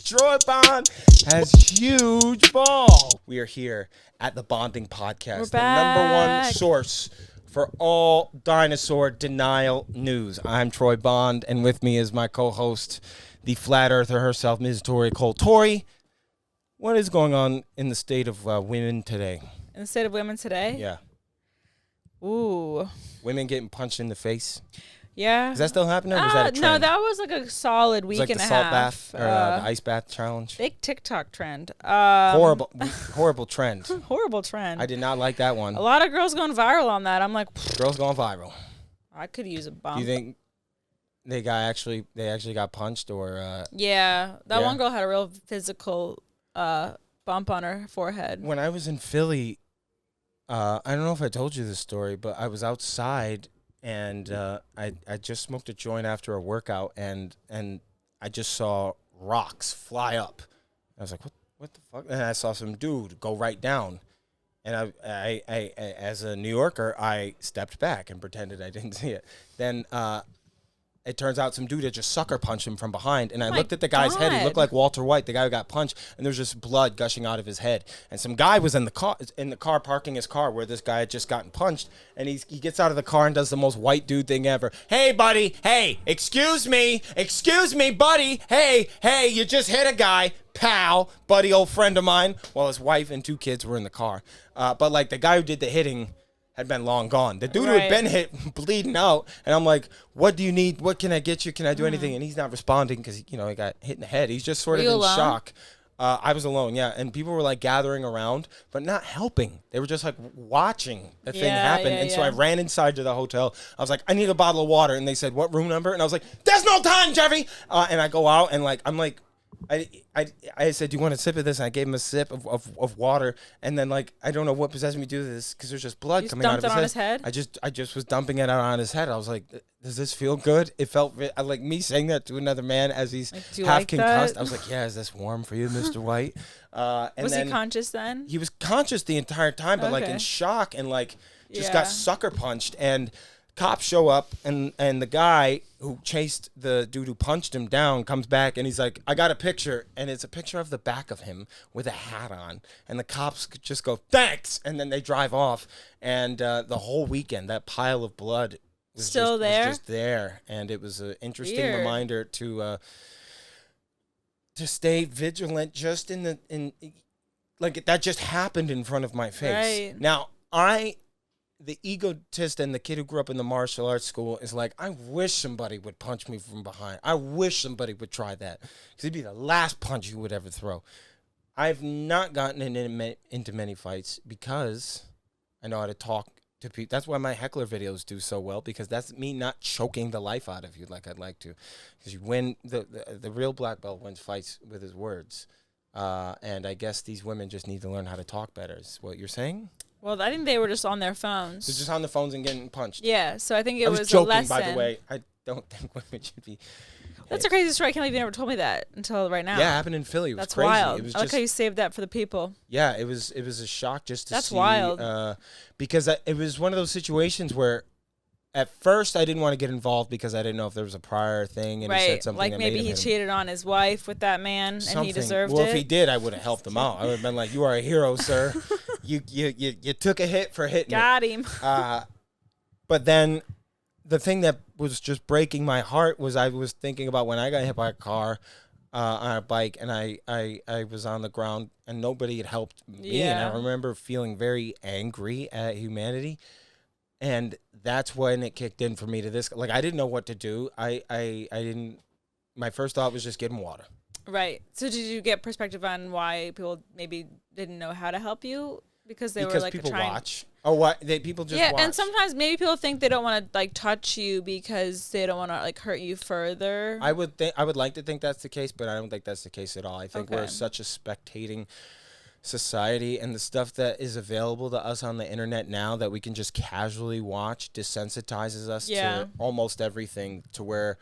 Troy Bond has huge ball. We are here at the Bonding Podcast, We're the number one back. source for all dinosaur denial news. I'm Troy Bond, and with me is my co-host, the flat earther herself, Ms. Torey Cole. Torey, what is going on in the state of women today? In the state of women today? Yeah. Ooh. Women getting punched in the face. Yeah. Is that still happening? Or was that a trend? No, that was like a solid week like and the a salt half. bath or the ice bath challenge. Big TikTok trend. Horrible trend. Horrible trend. I did not like that one. A lot of girls going viral on that. I'm like, Girls going viral. I could use a bump. Do you think they actually got punched or? Yeah, that Yeah. one girl had a real physical bump on her forehead. When I was in Philly, I don't know if I told you this story, but I was outside and I just smoked a joint after a workout and I just saw rocks fly up. I was like, what the fuck? And I saw some dude go right down. And I as a New Yorker, I stepped back and pretended I didn't see it. Then it turns out some dude had just sucker punched him from behind. And I looked at the guy's head. He looked like Walter White, the guy who got punched. And there was just blood gushing out of his head. And some guy was in the car parking his car where this guy had just gotten punched. And he gets out of the car and does the most white dude thing ever. Hey, buddy. Hey, excuse me, buddy. Hey, you just hit a guy. Pal, buddy, old friend of mine. Well, his wife and two kids were in the car. But like the guy who did the hitting had been long gone. The dude who had been hit, bleeding out, and I'm like, what do you need? What can I get you? Can I do anything? And he's not responding because, he got hit in the head. He's just sort of in shock. I was alone, yeah, and people were like gathering around, but not helping. They were just like watching the thing happen. And so I ran inside to the hotel. I was like, I need a bottle of water. And they said, what room number? And I was like, there's no time, Jeffy. And I go out and like, I'm like, I said, do you want a sip of this? And I gave him a sip of water. And then, like, I don't know what possessed me to do this because there's just blood coming out of his head. I just was dumping it out on his head. I was like, does this feel good? It felt like me saying that to another man as he's half concussed. I was like, yeah, is this warm for you, Mr. White? And was he conscious then? He was conscious the entire time, but like in shock and like just got sucker punched. And cops show up, and the guy who chased the dude who punched him down comes back, and he's like, I got a picture, and it's a picture of the back of him with a hat on, and the cops just go, thanks, and then they drive off, and the whole weekend, that pile of blood was just there, and it was an interesting reminder to stay vigilant just in like, that just happened in front of my face. Right. Now, the egotist and the kid who grew up in the martial arts school is like, I wish somebody would punch me from behind. I wish somebody would try that because it'd be the last punch you would ever throw. I've not gotten into many fights because I know how to talk to people. That's why my heckler videos do so well, because that's me not choking the life out of you like I'd like to. Because you win, the real black belt wins fights with his words. And I guess these women just need to learn how to talk better is what you're saying? Well, I think they were just on their phones. They're just on the phones and getting punched. Yeah, so I think it was joking, a lesson. by the way. I don't think women should be. That's a crazy story. I can't believe you never told me that until right now. Yeah, it happened in Philly. It was That's crazy. wild. It was I like how you saved that for the people. Yeah, it was a shock just to see. That's wild. Because it was one of those situations where at first I didn't want to get involved because I didn't know if there was a prior thing and he said something like that maybe made he him cheated on his wife with that man and he deserved it. Well, if he did, I would have helped him out. I would have been like, you are a hero, sir. You took a hit for hitting Got him. But then the thing that was just breaking my heart was I was thinking about when I got hit by a car on a bike, and I was on the ground and nobody had helped me. And I remember feeling very angry at humanity. And that's when it kicked in for me to this. Like, I didn't know what to do. I didn't. My first thought was just get him water. Right. So did you get perspective on why people maybe didn't know how to help you? Because they were like people trying... watch. Oh, what? People just watch. Yeah, and sometimes maybe people think they don't want to like touch you because they don't want to like hurt you further. I would like to think that's the case, but I don't think that's the case at all. I think we're such a spectating society, and the stuff that is available to us on the internet now that we can just casually watch desensitizes us to almost everything, to where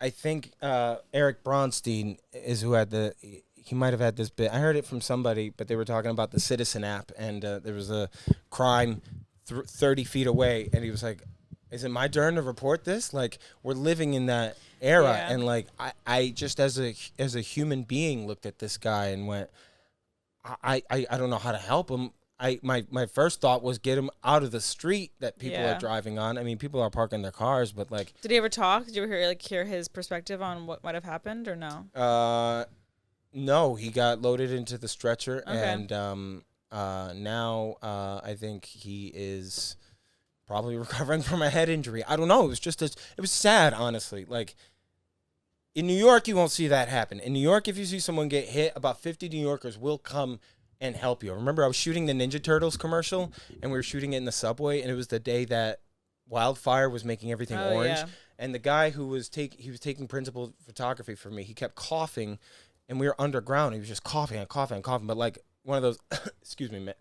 I think Eric Bronstein is who had he might have had this bit. I heard it from somebody, but they were talking about the Citizen app, and there was a crime 30 feet away, and he was like, is it my turn to report this? Like, we're living in that era. Yeah. And like I just as a human being looked at this guy and went, I don't know how to help him. My first thought was get him out of the street that people are Yeah. driving on. I mean, people are parking their cars, but like, Did he ever talk? Did you ever hear his perspective on what might have happened, or no? no, he got loaded into the stretcher, Okay. and now I think he is probably recovering from a head injury. I don't know. It was just it was sad, honestly. Like in New York, you won't see that happen. In New York, if you see someone get hit, about 50 New Yorkers will come and help you. Remember, I was shooting the Ninja Turtles commercial, and we were shooting it in the subway, and it was the day that wildfire was making everything orange. Yeah. And the guy who was taking principal photography for me, he kept coughing, and we were underground. He was just coughing and coughing and coughing, but like one of those, excuse me, man.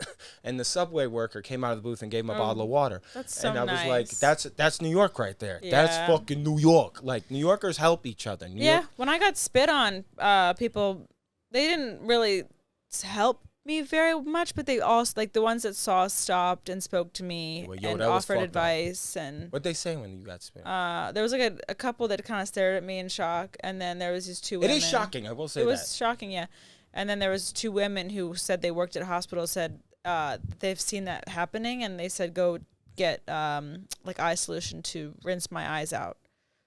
And the subway worker came out of the booth and gave him a bottle of water. That's so and I nice. was like, that's New York right there. Yeah. That's fucking New York. Like, New Yorkers help each other. New Yeah, York, when I got spit on, people, they didn't really help me very much, but they also, like, the ones that saw stopped and spoke to me Well, yo, and that was offered fucked up. advice. And what'd they say when you got spit? there was like a couple that kind of stared at me in shock, and then there was these two It women. is shocking, I will say It that. was shocking, yeah. And then there was two women who said they worked at a hospital, said they've seen that happening, and they said go get like eye solution to rinse my eyes out.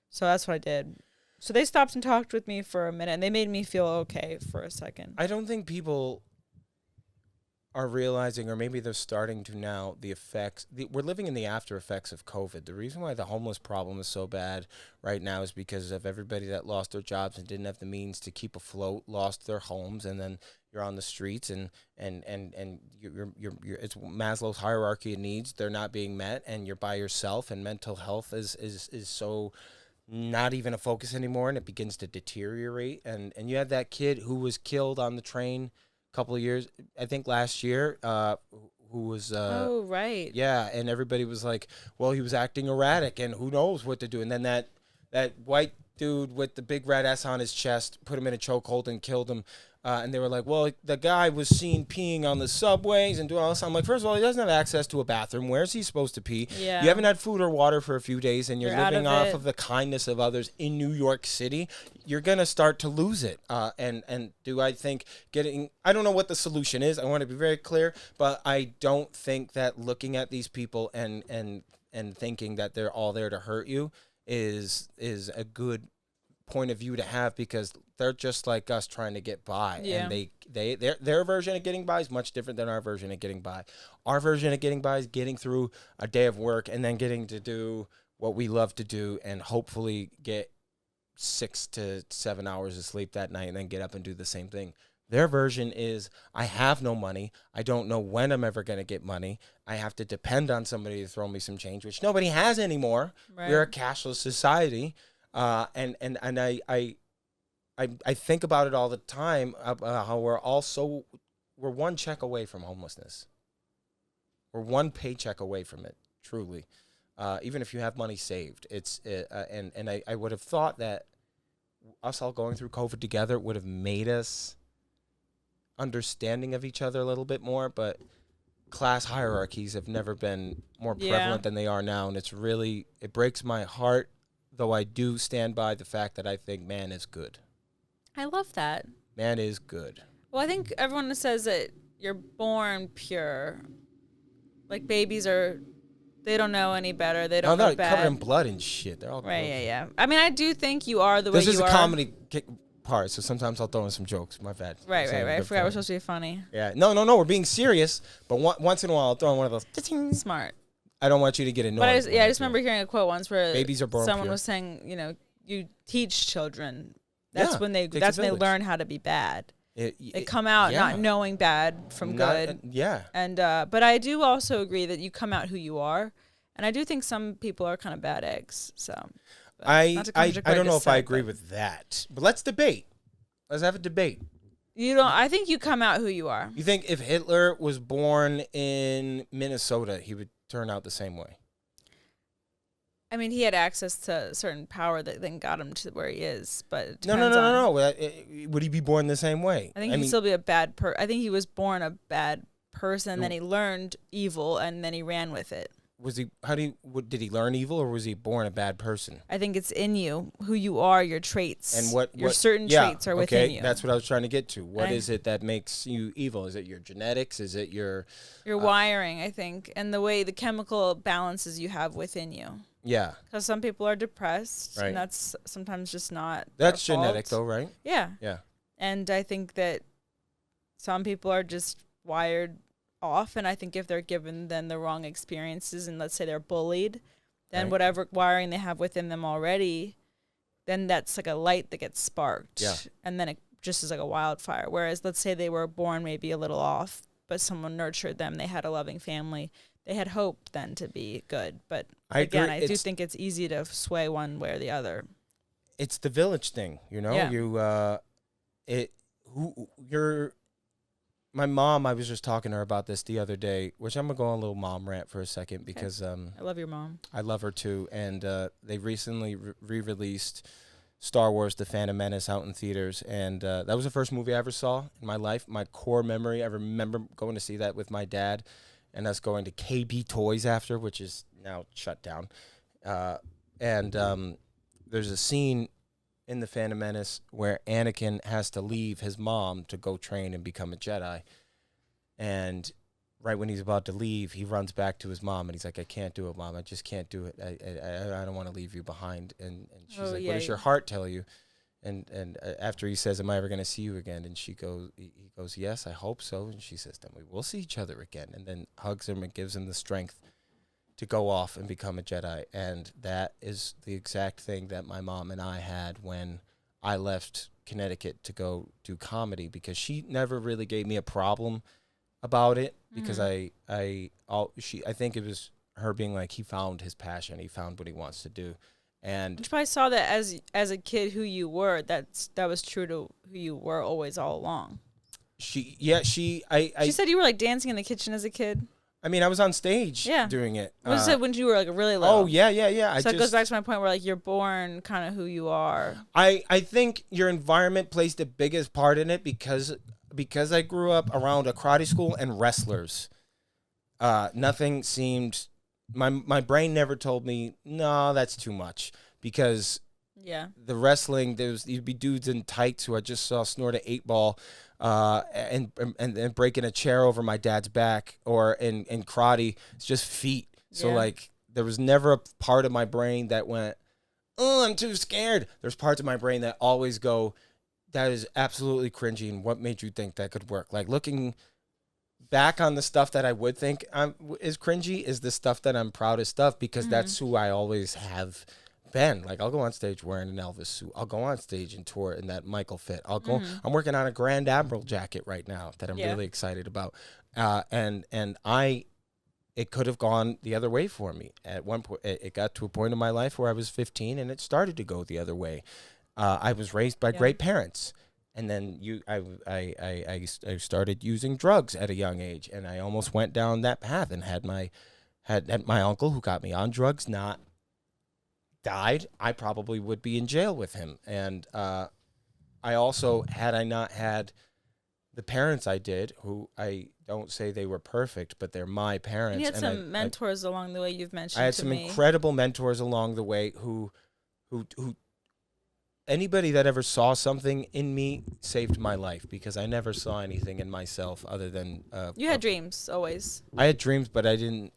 So that's what I did. So they stopped and talked with me for a minute, and they made me feel okay for a second. I don't think people are realizing, or maybe they're starting to now, the effects. We're living in the after effects of COVID. The reason why the homeless problem is so bad right now is because of everybody that lost their jobs and didn't have the means to keep afloat, lost their homes, and then you're on the streets, and you're it's Maslow's hierarchy of needs. They're not being met, and you're by yourself, and mental health is so not even a focus anymore, and it begins to deteriorate. And you had that kid who was killed on the train couple of years, I think last year, who was Oh, right. yeah, and everybody was like, well, he was acting erratic and who knows what to do. And then that white dude with the big red S on his chest put him in a chokehold and killed him. And they were like, well, the guy was seen peeing on the subways and doing all this. I'm like, first of all, he doesn't have access to a bathroom. Where's he supposed to pee? Yeah. You haven't had food or water for a few days, and you're You're out living of off it. of the kindness of others in New York City. You're going to start to lose it. And do I think I don't know what the solution is. I want to be very clear, but I don't think that looking at these people and thinking that they're all there to hurt you is a good point of view to have, because they're just like us trying to get by. Yeah. And their version of getting by is much different than our version of getting by. Our version of getting by is getting through a day of work and then getting to do what we love to do and hopefully get 6 to 7 hours of sleep that night and then get up and do the same thing. Their version is, I have no money. I don't know when I'm ever going to get money. I have to depend on somebody to throw me some change, which nobody has anymore. Right. We're a cashless society. And I think about it all the time, how we're one check away from homelessness. We're one paycheck away from it, truly. Even if you have money saved, and I would have thought that us all going through COVID together would have made us understanding of each other a little bit more, but class hierarchies have never been more prevalent than they are now, and it breaks my heart, though I do stand by the fact that I think man is good. I love that. Man is good. Well, I think everyone says that you're born pure. Like babies they don't know any better. They don't know they're bad. covered in blood and shit. They're all Right, gross. yeah. I mean, I do think you are the way This you is are. a comedy part, so sometimes I'll throw in some jokes. My bad. Right. Saying I good forgot we're point. supposed to be funny. Yeah. No. We're being serious, but once in a while I'll throw in one of those. Ding. Smart. I don't want you to get annoyed. But I when just do it. remember hearing a quote once where Babies are born someone pure. was saying, you teach children. That's when they takes a village. learn how to be bad. They It- come out yeah. not knowing bad from good. Yeah. And but I do also agree that you come out who you are, and I do think some people are kind of bad eggs. So I not to contradict what don't know just if I said, agree but with that, but let's debate. Let's have a debate. you don't. I think you come out who you are. You think if Hitler was born in Minnesota, he would turn out the same way? I mean, he had access to certain power that then got him to where he is. But it No. depends on- Would he be born the same way? I think he'd still be a I think he was born a bad person, and then he learned evil, and then he ran with it. was he? How do you? Did he learn evil, or was he born a bad person? I think it's in you, who you are, your traits. And what your what? certain Yeah, traits are okay, within you. that's what I was trying to get to. What I- is it that makes you evil? Is it your genetics? Is it your wiring, I think, and the way the chemical balances you have within you. yeah? Because some people are depressed, Right. and that's sometimes just not That's their genetic, fault. though, right? Yeah. Yeah. And I think that some people are just wired off, and I think if they're given then the wrong experiences, and let's say they're bullied, then Right. whatever wiring they have within them already, then that's like a light that gets sparked. Yeah. And then it just is like a wildfire. Whereas let's say they were born maybe a little off, but someone nurtured them, they had a loving family, they had hope then to be good. But I again, agree. I do think it's easy to sway one way or the other. It's the village thing, you know. Yeah. My mom, I was just talking to her about this the other day, which I'm gonna go on a little mom rant for a second because I love your mom. I love her too, and they recently re-released Star Wars: The Phantom Menace out in theaters, and that was the first movie I ever saw in my life. My core memory, I remember going to see that with my dad, and us going to KB Toys after, which is now shut down, and there's a scene in The Phantom Menace where Anakin has to leave his mom to go train and become a Jedi. And right when he's about to leave, he runs back to his mom and he's like, I can't do it, Mom. I just can't do it. I don't want to leave you behind. And she's like, what does your heart tell you? And after he says, am I ever going to see you again? And he goes, yes, I hope so. And she says, then we will see each other again. And then hugs him and gives him the strength to go off and become a Jedi. And that is the exact thing that my mom and I had when I left Connecticut to go do comedy, because she never really gave me a problem about it, because I think it was her being like, he found his passion, he found what he wants to do. And you probably saw that as a kid who you were, that was true to who you were always all along. She said you were like dancing in the kitchen as a kid. I mean, I was on stage doing it. Was said when you were like really little. Oh, yeah. So it goes back to my point where like you're born kind of who you are. I think your environment plays the biggest part in it, because I grew up around a karate school and wrestlers. Nothing seemed, my brain never told me, no, that's too much, because the wrestling, you'd be dudes in tights who I just saw snort an 8-ball. And breaking a chair over my dad's back, or in karate, it's just feet. So like there was never a part of my brain that went, oh, I'm too scared. There's parts of my brain that always go, that is absolutely cringy, and what made you think that could work? Like looking back on the stuff that I would think is cringy is the stuff that I'm proudest of, because that's who I always have been. Like, I'll go on stage wearing an Elvis suit. I'll go on stage and tour in that Michael fit. I'll go. I'm working on a Grand Admiral jacket right now that I'm really excited about. And it could have gone the other way for me. At one point, it got to a point in my life where I was 15, and it started to go the other way. I was raised by great parents, and then I started using drugs at a young age, and I almost went down that path, and had my uncle who got me on drugs not died, I probably would be in jail with him. And I also, had I not had the parents I did, who I don't say they were perfect, but they're my parents. And you had some mentors along the way, you've mentioned. I had some incredible mentors along the way who anybody that ever saw something in me saved my life, because I never saw anything in myself other than you had dreams always. I had dreams, but I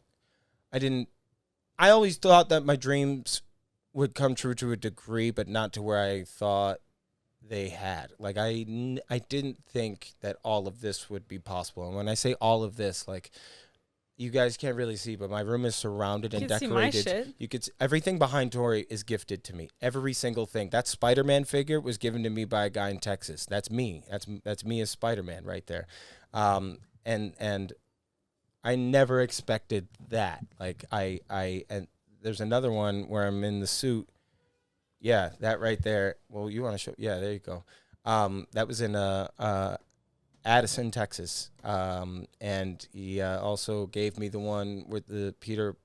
always thought that my dreams would come true to a degree, but not to where I thought they had. Like, I didn't think that all of this would be possible. And when I say all of this, like, you guys can't really see, but my room is surrounded and decorated. See my shit. You could everything behind Torey is gifted to me. Every single thing. That Spider-Man figure was given to me by a guy in Texas. That's me. That's me as Spider-Man right there. And I never expected that. Like, and there's another one where I'm in the suit. Yeah, that right there. Well, you want to show? Yeah, there you go. That was in Addison, Texas. And he also gave me the one with the Peter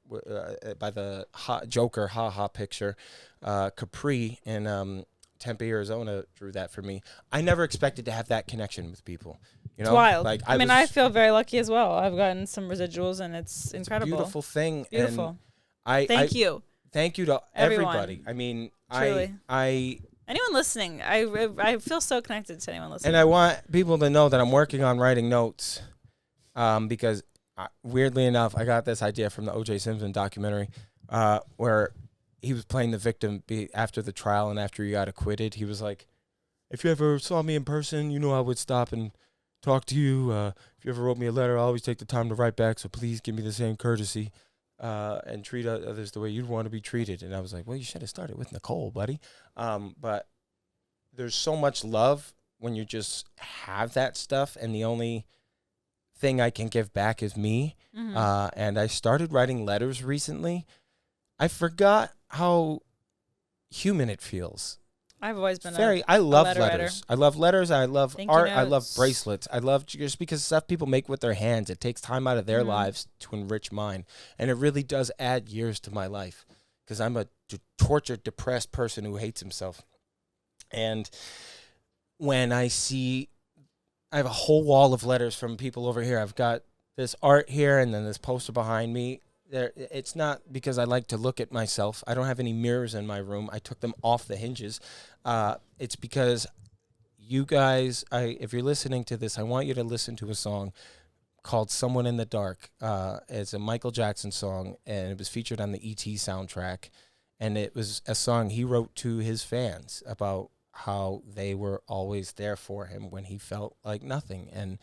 by the Joker haha picture. Capri in Tempe, Arizona drew that for me. I never expected to have that connection with people. You It's know, wild. like I mean, I feel very lucky as well. I've gotten some residuals, and it's incredible. A beautiful thing. Beautiful. And I Thank you. Thank you to Everyone. everybody. I mean, Truly. I Anyone listening, I feel so connected to anyone listening. and I want people to know that I'm working on writing notes, because weirdly enough, I got this idea from the O.J. Simpson documentary, where he was playing the victim after the trial and after he got acquitted. He was like, "If you ever saw me in person, you know I would stop and talk to you. If you ever wrote me a letter, I always take the time to write back. So please give me the same courtesy, and treat others the way you'd want to be treated." And I was like, "Well, you should have started with Nicole, buddy." But there's so much love when you just have that stuff, and the only thing I can give back is me. Mm-hmm. And I started writing letters recently. I forgot how human it feels. I've always been I love letter letters. writer. I love letters. I love Thank you art. I love notes. bracelets. I love just because stuff people make with their hands. It takes time out of their Mhm. lives to enrich mine, and it really does add years to my life because I'm a tortured, depressed person who hates himself. And when I have a whole wall of letters from people over here. I've got this art here, and then this poster behind me. It's not because I like to look at myself. I don't have any mirrors in my room. I took them off the hinges. It's because you guys, if you're listening to this, I want you to listen to a song called "Someone in the Dark." It's a Michael Jackson song, and it was featured on the E.T. soundtrack. And it was a song he wrote to his fans about how they were always there for him when he felt like nothing. And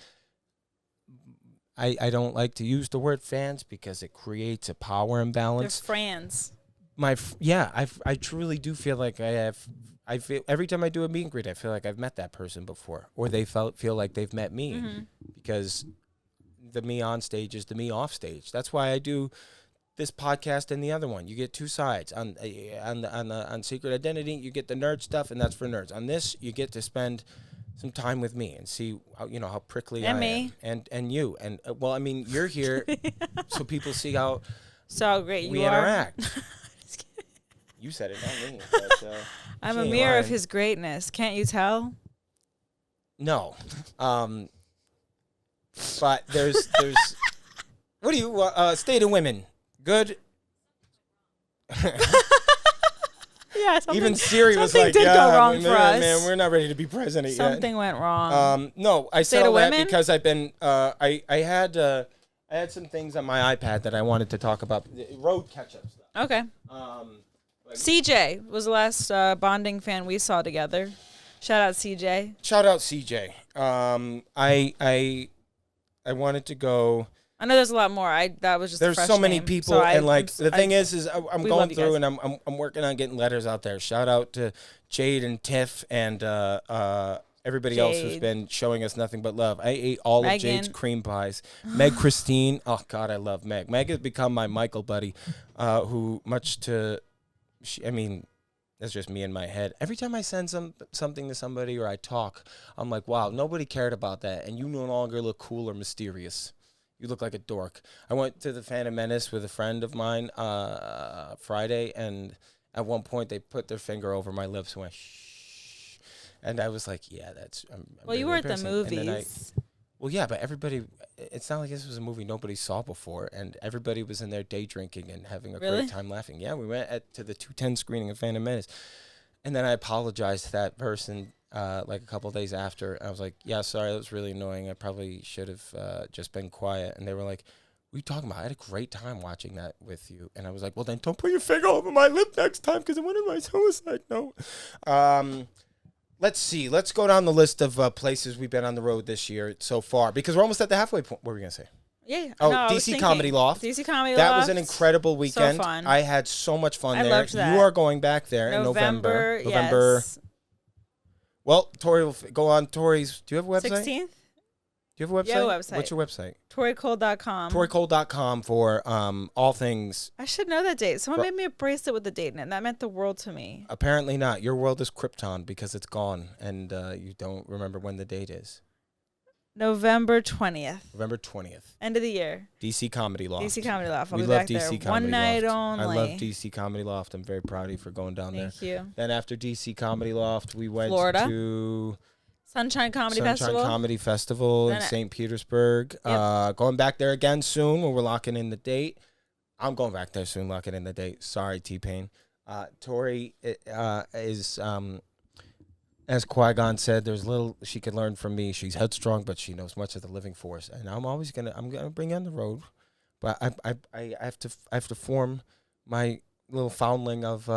I don't like to use the word fans because it creates a power They're imbalance. friends. I truly do feel like I feel every time I do a meet and greet, I feel like I've met that person before, or they feel like they've met me, Mm-hmm. because the me on stage is the me off stage. That's why I do this podcast and the other one. You get two sides. On Secret Identity, you get the nerd stuff, and that's for nerds. On this, you get to spend some time with me and see how prickly And I me. am, and you, and well, I mean, you're here so people see how So great we you interact. are. You said it, not me. But, I'm she a ain't mirror of lying. his greatness. Can't you tell? No, but there's what do you state of women? Good. Yeah, Even Siri was something like, did go "Yeah, wrong for us. man, we're not ready to be president Something yet." went wrong. No, I State said of all that women? because I've been I had some things on my iPad that I wanted to talk about. Road catch-up stuff. Okay. CJ was the last bonding fan we saw together. Shout out CJ. Shout out CJ. I wanted to go. I know there's a lot more. That was just a There's fresh so many name. people, So and the thing is I'm we going love you through guys. and I'm working on getting letters out there. Shout out to Jade and Tiff and everybody else who's Jade. been showing us nothing but love. I ate all of Jade's Megan. cream pies. Meg Christine, oh God, I love Meg. Meg has become my Michael buddy, who that's just me in my head. Every time I send something to somebody or I talk, I'm like, wow, nobody cared about that, and you no longer look cool or mysterious. You look like a dork. I went to the Phantom Menace with a friend of mine Friday, and at one point they put their finger over my lips and went, shh. And I was like, yeah, that's... I'm Well, you really were at the embarrassing. And then movies. well, yeah, but everybody... It's not like this was a movie nobody saw before, and everybody was in there day drinking and having a Really? great time laughing. Yeah, we went to the 2:10 screening of Phantom Menace, and then I apologized to that person like a couple of days after. I was like, yeah, sorry, that was really annoying. I probably should have just been quiet. And they were like, what are you talking about? I had a great time watching that with you. And I was like, well, then don't put your finger over my lip next time because it went in my suicide note. Let's see. Let's go down the list of places we've been on the road this year so far because we're almost at the halfway point. What were we going to say? Yeah. Oh, no, I was DC thinking. Comedy Loft. DC Comedy That Loft. was an incredible weekend. So fun. I had so much fun I there. loved that. You are going back there in November. Yes. Well, Torey will go on Torey's. Do you have a website? 16th. Do you have a website? Yeah, website. What's your website? ToreyCole.com. ToreyCole.com for all things. I should know that date. Someone made me a bracelet with the date in it, and that meant the world to me. Apparently not. Your world is Krypton because it's gone, and you don't remember when the date is. November 20th. November 20th. End of the year. DC Comedy Loft. DC Comedy Loft. I'll We be love back DC there. Comedy One night Loft. only. I love DC Comedy Loft. I'm very proud of you for going down there. Thank you. Then after DC Comedy Loft, we went Florida. to Sunshine Comedy Sunshine Festival. Comedy Festival in Then St. Petersburg. Going back there again soon when we're locking in the date. I'm going back there soon, locking in the date. Sorry, T-Pain. Torey is, as Qui-Gon said, there's little she could learn from me. She's headstrong, but she knows much of the living force. And I'm gonna bring you on the road, but I have to form my little foundling of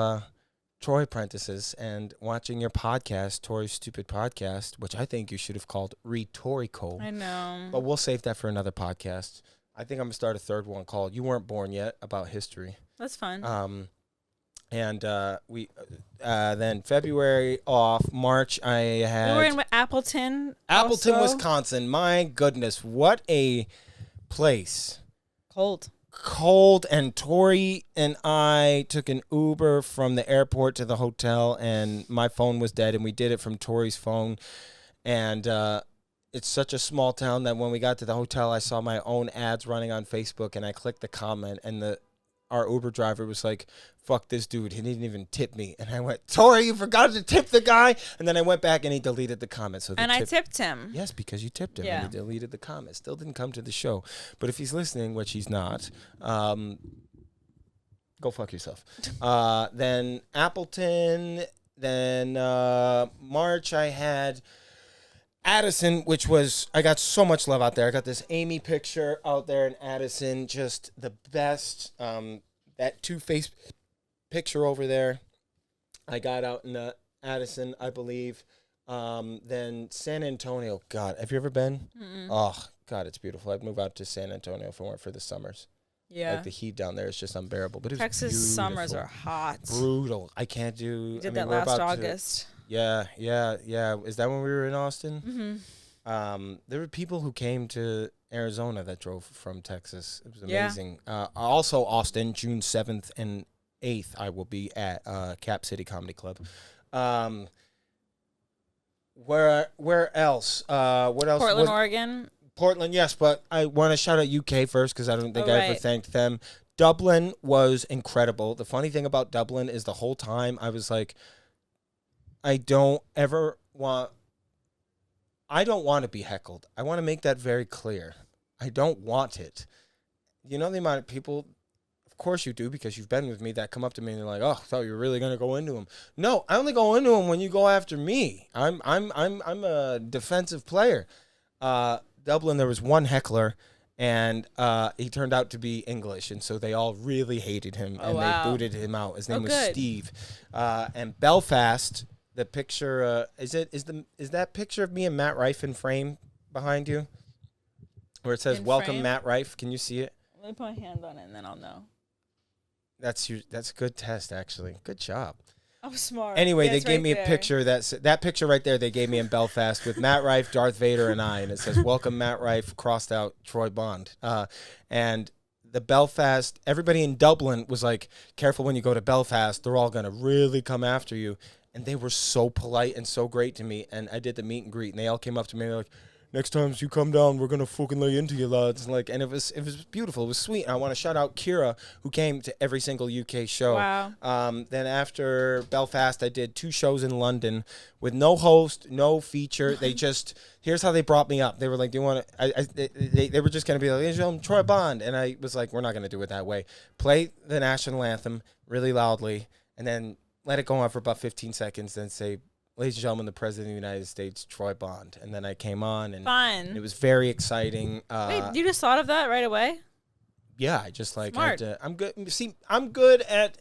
Troy apprentices and watching your podcast, Torey's Stupid Podcast, which I think you should have called Torey Cole. I know. But we'll save that for another podcast. I think I'm going to start a third one called You Weren't Born Yet, about history. That's fun. We then February off, March I had... We were in Appleton. Appleton, also. Wisconsin. My goodness, what a place. Cold, And Torey and I took an Uber from the airport to the hotel, and my phone was dead, and we did it from Torey's phone. And it's such a small town that when we got to the hotel, I saw my own ads running on Facebook, and I clicked the comment, and our Uber driver was like, fuck this dude, he didn't even tip me. And I went, Torey, you forgot to tip the guy? And then I went back and he deleted the comment. I tipped him. Yes, because you tipped him, Yeah. and he deleted the comment. Still didn't come to the show. But if he's listening, which he's not, go fuck yourself. Then Appleton, then March I had Addison, which was, I got so much love out there. I got this Amy picture out there in Addison, just the best. That Two-Face picture over there, I got out in Addison, I believe. Then San Antonio. God, have you ever been? Mm-mm. Oh, God, it's beautiful. I'd move out to San Antonio if it weren't for the summers. Yeah. Like the heat down there is just unbearable. But it's Texas beautiful. summers are hot. Brutal. I can't do. We did I mean, that we're last about August. Yeah. Is that when we were in Austin? Mm-hmm. There were people who came to Arizona that drove from Texas. It was Yeah. amazing. Also, Austin, June 7th and 8th, I will be at Cap City Comedy Club. Where else? What else? Portland, Oregon. Portland, yes, but I want to shout out UK first because I don't think I ever Right. thanked them. Dublin was incredible. The funny thing about Dublin is the whole time I was like, I don't want to be heckled. I want to make that very clear. I don't want it. You know the amount of people, of course you do because you've been with me, that come up to me and they're like, "Oh, I thought you were really going to go into him." No, I only go into him when you go after me. I'm a defensive player. Dublin, there was one heckler, and he turned out to be English, and so they all really hated him, and wow. they booted him out. His name was good. Steve. And Belfast, the picture is that picture of me and Matt Rife in frame behind you, where it says In "Welcome, frame? Matt Rife"? Can you see it? Let me put my hand on it and then I'll know. That's a good test, actually. Good job. I'm smart. Anyway, Yeah, they it's gave right me there. a picture that picture right there. They gave me in Belfast with Matt Rife, Darth Vader, and I, and it says "Welcome, Matt Rife," crossed out Troy Bond. And the Belfast, everybody in Dublin was like, "Careful when you go to Belfast; they're all gonna really come after you." And they were so polite and so great to me. And I did the meet and greet, and they all came up to me and they're like, "Next time you come down, we're gonna fucking lay into you, lads." And it was beautiful. It was sweet. And I want to shout out Kira, who came to every single UK show. Wow. Then after Belfast, I did 2 shows in London with no host, no feature. They just, here's how they brought me up. They were like, "Do you want to?" They were just gonna be like, "Ladies and gentlemen, Troy Bond," and I was like, "We're not gonna do it that way. Play the national anthem really loudly, and then let it go on for about 15 seconds, then say, 'Ladies and gentlemen, the President of the United States, Troy Bond.'" And then I came on, and Fun. it was very exciting. Wait, you just thought of that right away? Yeah, I just like Smart. I'm good. See, I'm good at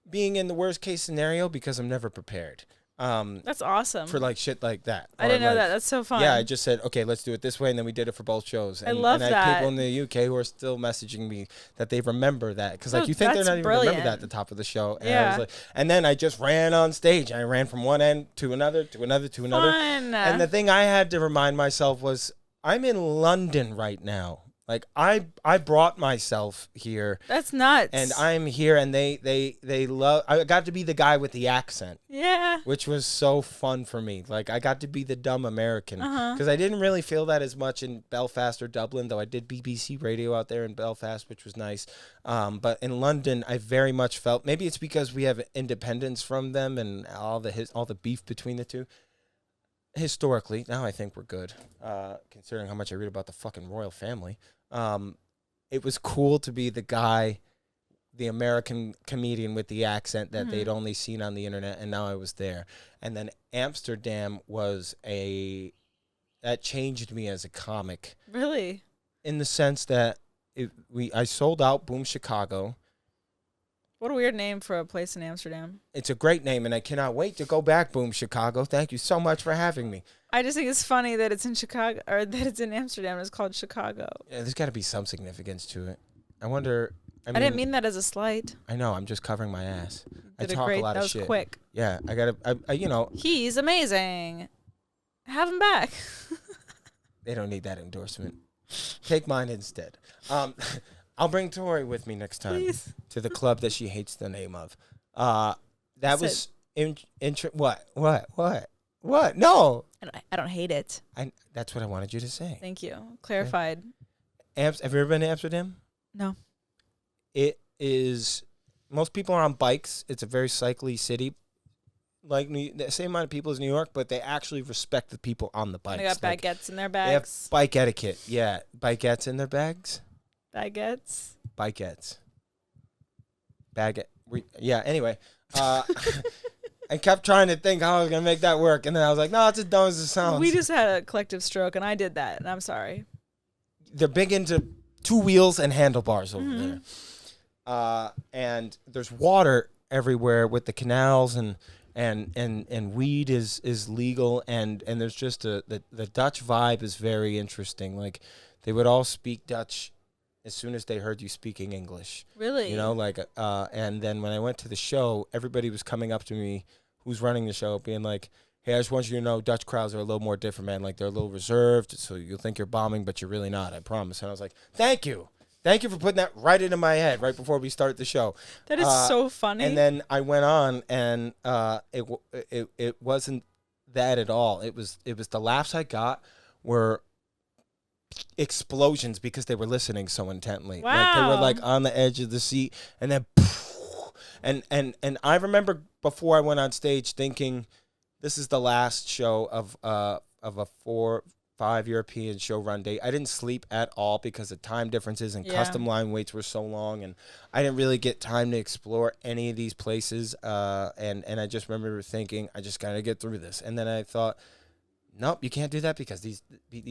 being in the worst case scenario because I'm never prepared. That's awesome. For like shit like that. I didn't know Or, like, that. That's so fun. Yeah, I just said, okay, let's do it this way, and then we did it for both shows. And, love and I have that. people in the UK who are still messaging me that they remember that because like Oh, you think they're that's not even remember that brilliant. at the top of the show. And I Yeah. was like, and then I just ran on stage. I ran from one end to another to another to another. Fun. And the thing I had to remind myself was, I'm in London right now. Like I brought myself here, That's nuts. and I'm here, and they love. I got to be the guy with the accent, Yeah. which was so fun for me. Like I got to be the dumb American Uh-huh. because I didn't really feel that as much in Belfast or Dublin, though I did BBC radio out there in Belfast, which was nice. But in London, I very much felt, maybe it's because we have independence from them and all the beef between the two. historically, now I think we're good, considering how much I read about the fucking royal family. It was cool to be the guy, the American comedian with the accent that they'd only seen on the internet, and now I was there. And then Amsterdam was that changed me as a comic. Really? In the sense that I sold out Boom Chicago. What a weird name for a place in Amsterdam. It's a great name, and I cannot wait to go back, Boom Chicago. Thank you so much for having me. I just think it's funny that it's in Chicago, or that it's in Amsterdam and it's called Chicago. Yeah, there's got to be some significance to it. I wonder. I didn't mean that as a slight. I know. I'm just covering my ass. I Did talk great, a lot that of was shit. Quick. Yeah, I gotta. He's amazing. Have him back. They don't need that endorsement. Take mine instead. I'll bring Tori with me next time to the club that she hates the name of. That was what? No. I don't hate it. That's what I wanted you to say. Thank you. Clarified. Have you ever been to Amsterdam? No. It is. Most people are on bikes. It's a very cycly city. Like the same amount of people as New York, but they actually respect the people on the bikes. They got baguettes in their bags. They have bike etiquette. Yeah, bikettes in their bags. Baguettes. Bikettes. Yeah. Anyway, I kept trying to think how I was gonna make that work, and then I was like, no, it's as dumb as it sounds. We just had a collective stroke, and I did that, and I'm sorry. They're big into two wheels and handlebars over there, and there's water everywhere with the canals and weed is legal, and there's just the Dutch vibe is very interesting. Like they would all speak Dutch as soon as they heard you speaking English. Really? You know, like and then when I went to the show, everybody was coming up to me who's running the show being like, hey, I just want you to know Dutch crowds are a little more different, man. Like they're a little reserved, so you'll think you're bombing, but you're really not, I promise. And I was like, thank you for putting that right into my head right before we start the show. That is so funny. And then I went on, and it wasn't that at all. It was the laughs I got were explosions because they were listening so intently. Wow. Like they were like on the edge of the seat, and then and I remember before I went on stage thinking, this is the last show of a 4-5 European show run date. I didn't sleep at all because of time differences and custom line waits were so long, and I didn't really get time to explore any of these places. And I just remember thinking, I just gotta get through this. And then I thought, nope, you can't do that because these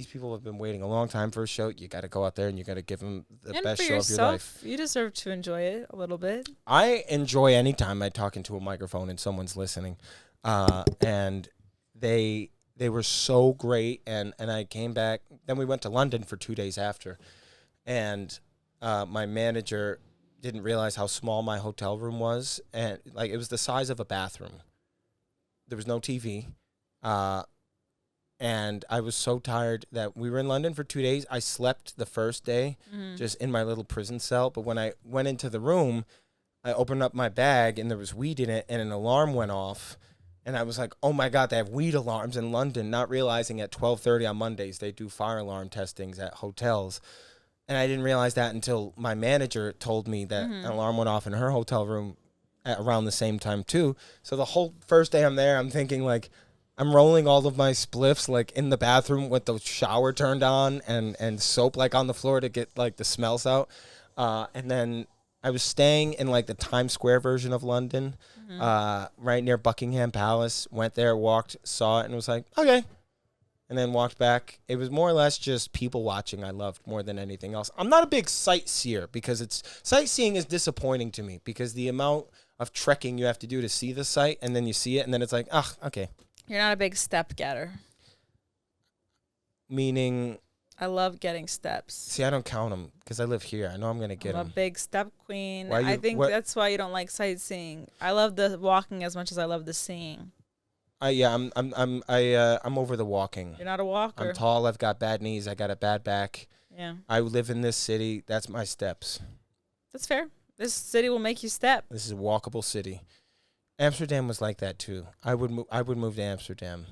people have been waiting a long time for a show. You got to go out there and you got to give them the best show of your life. You deserve to enjoy it a little bit. I enjoy any time I talk into a microphone and someone's listening, and they were so great. And I came back. Then we went to London for 2 days after, and my manager didn't realize how small my hotel room was, and like it was the size of a bathroom. There was no TV. And I was so tired that we were in London for 2 days. I slept the first day just in my little prison cell. But when I went into the room, I opened up my bag and there was weed in it and an alarm went off. And I was like, oh, my God, they have weed alarms in London, not realizing at 12:30 on Mondays they do fire alarm testings at hotels. And I didn't realize that until my manager told me that an alarm went off in her hotel room at around the same time, too. So the whole first day I'm there, I'm thinking, like, I'm rolling all of my spliffs like in the bathroom with the shower turned on and soap like on the floor to get like the smells out. And then I was staying in like the Times Square version of London, right near Buckingham Palace. Went there, walked, saw it, and was like, okay. And then walked back. It was more or less just people watching I loved more than anything else. I'm not a big sightseer because sightseeing is disappointing to me because the amount of trekking you have to do to see the site and then you see it and then it's like, okay. You're not a big step getter. Meaning? I love getting steps. See, I don't count them because I live here. I know I'm going to get them. I'm a big step queen. I think that's why you don't like sightseeing. I love the walking as much as I love the seeing. I'm over the walking. You're not a walker. I'm tall. I've got bad knees. I got a bad back. Yeah. I live in this city. That's my steps. That's fair. This city will make you step. This is a walkable city. Amsterdam was like that too. I would move to Amsterdam.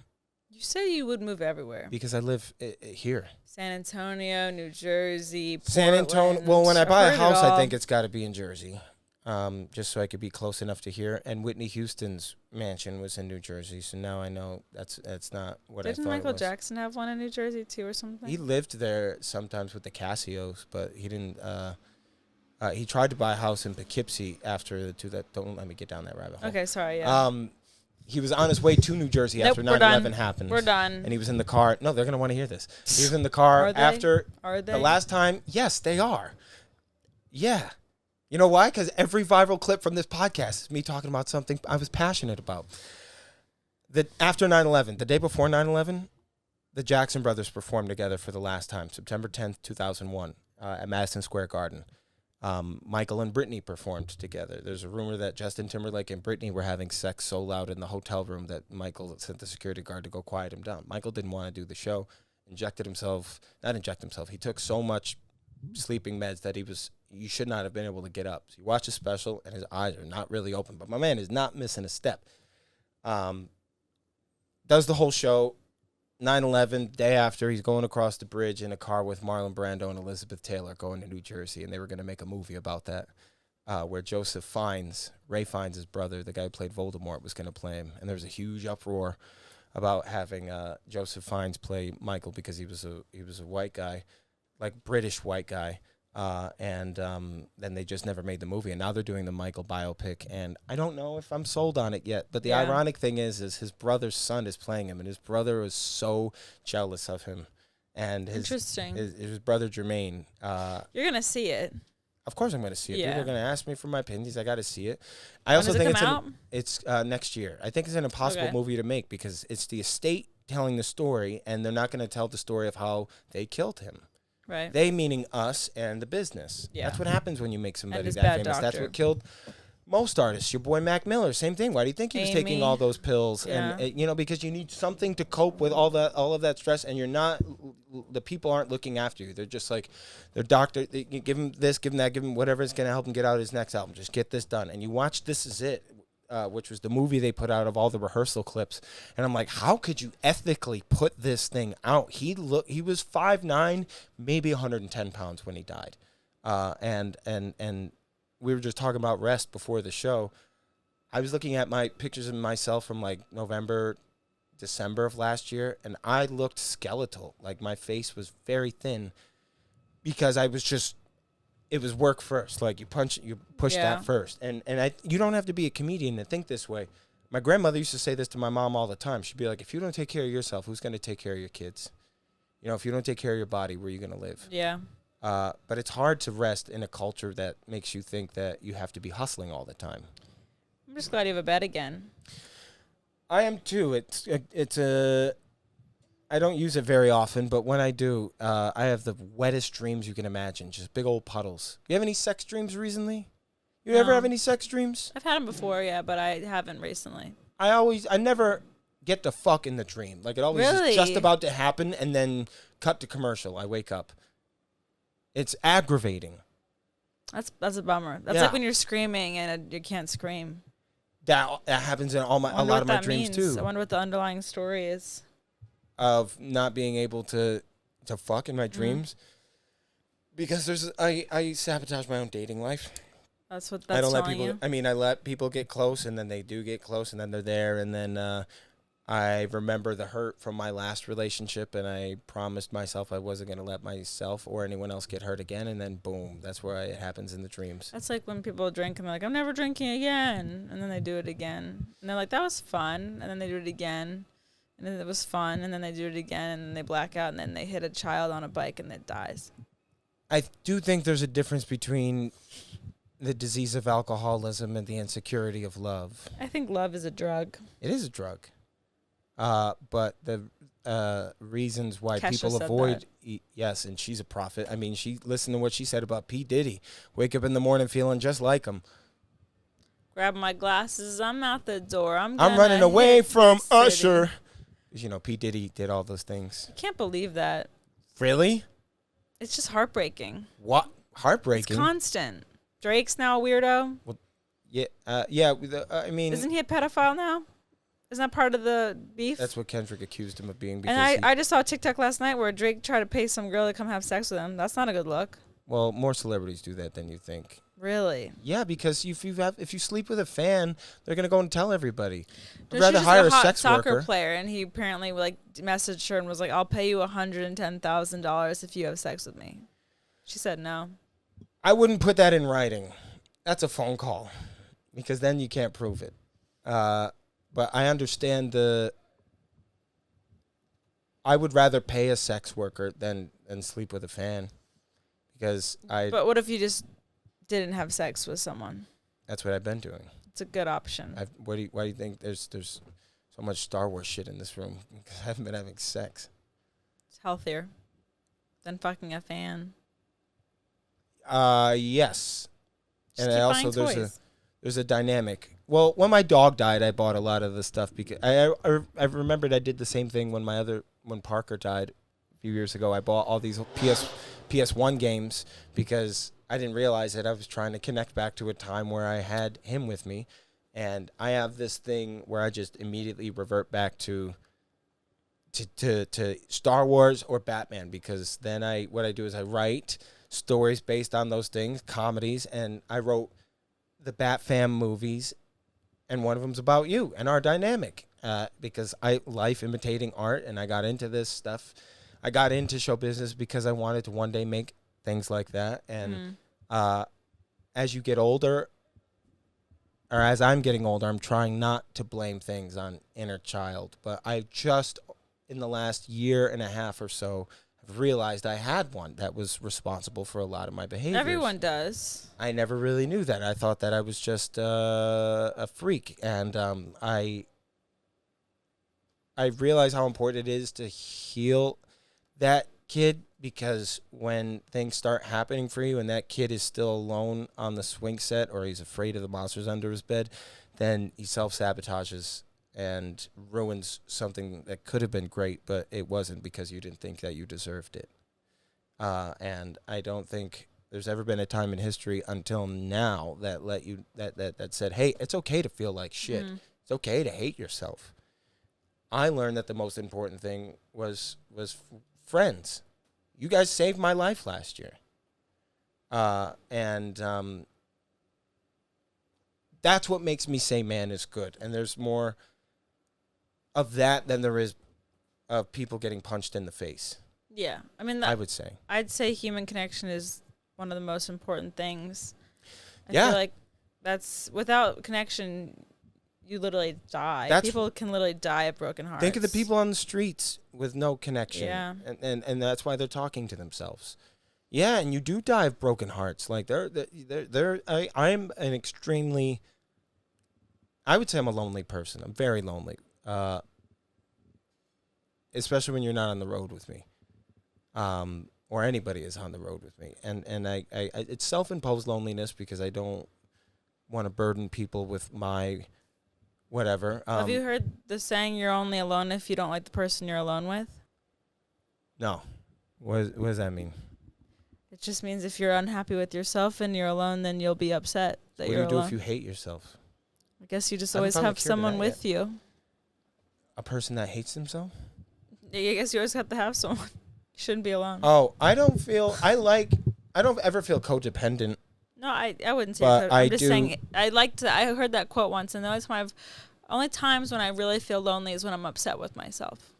You say you would move everywhere. Because I live here. San Antonio, New Jersey, Portland. San Antonio. Well, when I buy a house, I think it's got to be in Jersey. just so I could be close enough to hear. And Whitney Houston's mansion was in New Jersey, so now I know that's not what I thought Didn't Michael it was. Jackson have one in New Jersey too, or something? He lived there sometimes with the Casios, but he didn't. He tried to buy a house in Poughkeepsie after the two that. Don't let me get down that rabbit hole. Okay, sorry. Yeah. He was on his way to New Jersey after Nope, we're 9/11 done. happened. We're done. And he was in the car. No, they're gonna want to hear this. He was in the car Are they? after Are they? the last time. Yes, they are. Yeah. You know why? Because every viral clip from this podcast is me talking about something I was passionate about. After 9/11, the day before 9/11, the Jackson brothers performed together for the last time, September 10th, 2001, at Madison Square Garden. Michael and Britney performed together. There's a rumor that Justin Timberlake and Britney were having sex so loud in the hotel room that Michael sent the security guard to go quiet him down. Michael didn't want to do the show, he took so much sleeping meds that you should not have been able to get up. So you watch the special, and his eyes are not really open, but my man is not missing a step. Does the whole show. 9/11, day after, he's going across the bridge in a car with Marlon Brando and Elizabeth Taylor going to New Jersey, and they were going to make a movie about that, where Joseph Fiennes, Ray Fiennes' brother, the guy who played Voldemort, was going to play him. And there was a huge uproar about having Joseph Fiennes play Michael because he was a white guy, like British white guy. And then they just never made the movie, and now they're doing the Michael biopic, and I don't know if I'm sold on it yet. But the ironic thing is his brother's son is playing him, and his brother was so jealous of him. And his brother Jermaine. You're gonna see it. Of course, I'm going to see it. Yeah. People are going to ask me for my opinions. I got to see it. I also When does think it come out? it's next year. I think it's an impossible movie to make because it's the estate telling the story, and they're not going to tell the story of how they killed him. Right. They meaning us and the business. Yeah. That's what happens when you make somebody his that bad famous. That's doctor. what killed most artists. Your boy Mac Miller, same thing. Why do you think he was taking Amy. all those pills? Yeah. And because you need something to cope with all of that stress, and the people aren't looking after you. They're just like their doctor. You give him this, give him that, give him whatever is going to help him get out his next album. Just get this done. And you watch This Is It, which was the movie they put out of all the rehearsal clips. And I'm like, how could you ethically put this thing out? He was 5'9", maybe 110 pounds when he died. And we were just talking about rest before the show. I was looking at my pictures of myself from like November, December of last year, and I looked skeletal. Like my face was very thin because I was just, it was work first. Like you push that first. And you don't have to be a comedian to think this way. My grandmother used to say this to my mom all the time. She'd be like, if you don't take care of yourself, who's going to take care of your kids? If you don't take care of your body, where are you going to live? Yeah. But it's hard to rest in a culture that makes you think that you have to be hustling all the time. I'm just glad you have a bed again. I am too. I don't use it very often, but when I do, I have the wettest dreams you can imagine. Just big old puddles. You have any sex dreams recently? You ever have any sex dreams? I've had them before, yeah, but I haven't recently. I never get to fuck in the dream. Like it always is just about to happen and then cut to commercial. I wake up. It's aggravating. That's a bummer. That's like when you're screaming and you can't scream. That happens in a lot of my dreams too. I wonder what the underlying story is. Of not being able to fuck in my dreams. Because I sabotage my own dating life. That's what I don't let telling people you? I mean, I let people get close and then they do get close and then they're there and then I remember the hurt from my last relationship and I promised myself I wasn't going to let myself or anyone else get hurt again, and then boom, that's where it happens in the dreams. That's like when people drink and they're like, I'm never drinking again, and then they do it again. And they're like, that was fun, and then they do it again. And then it was fun, and then they do it again, and then they black out, and then they hit a child on a bike, and it dies. I do think there's a difference between the disease of alcoholism and the insecurity of love. I think love is a drug. It is a drug. But the reasons why Kesha people said avoid... yes, and she's a prophet. I mean, listen to what she said about P. Diddy. Wake up in the morning feeling just like him. Grab my glasses, I'm out the door. I'm running away from Usher. P. Diddy did all those things. I can't believe that. Really? It's just heartbreaking. What? Heartbreaking? It's constant. Drake's now a weirdo. Well, yeah. I mean... Isn't he a pedophile now? Isn't that part of the beef? That's what Kendrick accused him of being. Because and I just saw a TikTok last night where Drake tried to pay some girl to come have sex with him. That's not a good look. Well, more celebrities do that than you think. Really? Yeah, because if you sleep with a fan, they're gonna go and tell everybody. I'd No, rather she's hire a a hot sex soccer worker. player, and he apparently like messaged her and was like, "I'll pay you $110,000 if you have sex with me." She said no. I wouldn't put that in writing. That's a phone call, because then you can't prove it. But I understand I would rather pay a sex worker than sleep with a fan, because But what if you just didn't have sex with someone? that's what I've been doing. It's a good option. Why do you think there's so much Star Wars shit in this room? Because I haven't been having sex. It's healthier than fucking a fan. Yes. Just And keep also buying toys. there's a dynamic. Well, when my dog died, I bought a lot of the stuff because I remembered I did the same thing when Parker died a few years ago. I bought all these PS1 games because I didn't realize that I was trying to connect back to a time where I had him with me, and I have this thing where I just immediately revert back to Star Wars or Batman, because then what I do is I write stories based on those things, comedies, and I wrote the Bat Fam movies, and one of them's about you and our dynamic, because I life imitating art, and I got into this stuff. I got into show business because I wanted to one day make things like that, and as you get older, or as I'm getting older, I'm trying not to blame things on inner child, but I just, in the last year and a half or so, have realized I had one that was responsible for a lot of my behaviors. Everyone does. I never really knew that. I thought that I was just a freak, and I realize how important it is to heal that kid, because when things start happening for you and that kid is still alone on the swing set, or he's afraid of the monsters under his bed, then he self-sabotages and ruins something that could have been great, but it wasn't, because you didn't think that you deserved it. And I don't think there's ever been a time in history until now that that said, hey, it's okay to feel like shit. It's okay to hate yourself. I learned that the most important thing was friends. You guys saved my life last year. And that's what makes me say man is good. And there's more of that than there is of people getting punched in the face. Yeah. I mean, I would say. I'd say human connection is one of the most important things. I Yeah. feel like that's, without connection, you literally die. People can literally die of broken hearts. Think of the people on the streets with no connection. Yeah. And that's why they're talking to themselves. Yeah, and you do die of broken hearts. Like I'm an extremely, I would say I'm a lonely person. I'm very lonely. Especially when you're not on the road with me. Or anybody is on the road with me. And I it's self-imposed loneliness, because I don't want to burden people with my whatever. Have you heard the saying, you're only alone if you don't like the person you're alone with? No. What does that mean? It just means if you're unhappy with yourself and you're alone, then you'll be upset that you're alone. What do you do if you hate yourself? I guess you just I haven't always found the have cure to someone that with you. A person that hates themselves? I guess you always have to have someone. You shouldn't be alone. Oh, I don't ever feel codependent. No, I wouldn't say But that. I'm I just do- saying, I heard that quote once, and the only times when I really feel lonely is when I'm upset with myself.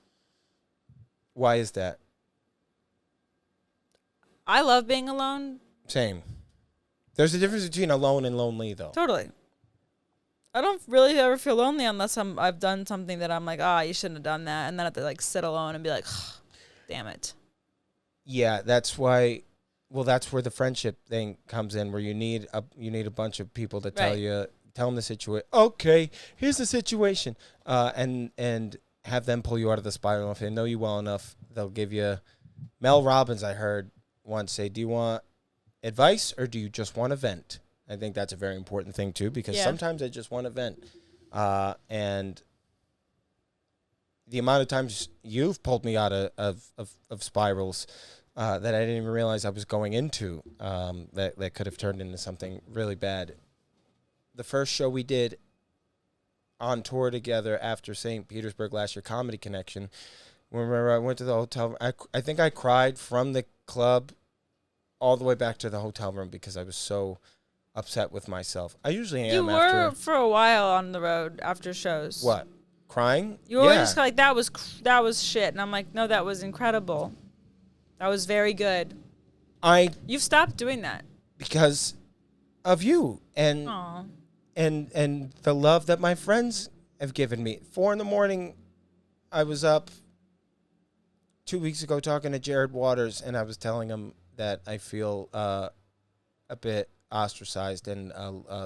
Why is that? I love being alone. Same. There's a difference between alone and lonely, though. Totally. I don't really ever feel lonely unless I've done something that I'm like, you shouldn't have done that, and then I have to like sit alone and be like, damn it. Yeah, that's why. Well, that's where the friendship thing comes in, where you need a bunch of people to tell them the situation. Okay, here's the situation, and have them pull you out of the spiral. If they know you well enough, they'll give you. Mel Robbins, I heard once say, "Do you want advice or do you just want to vent?" I think that's a very important thing too, because sometimes I just want to vent, and the amount of times you've pulled me out of spirals that I didn't even realize I was going into, that could have turned into something really bad. The first show we did on tour together after St. Petersburg last year, Comedy Connection, remember I went to the hotel. I think I cried from the club all the way back to the hotel room because I was so upset with myself. I usually am You were after for a while on the road after shows. what? Crying? You were just like, that was shit. And I'm like, no, that was incredible. That was very good. You've stopped doing that. Because of you and Aw. and the love that my friends have given me. 4 a.m, I was up 2 weeks ago talking to Jared Waters, and I was telling him that I feel a bit ostracized and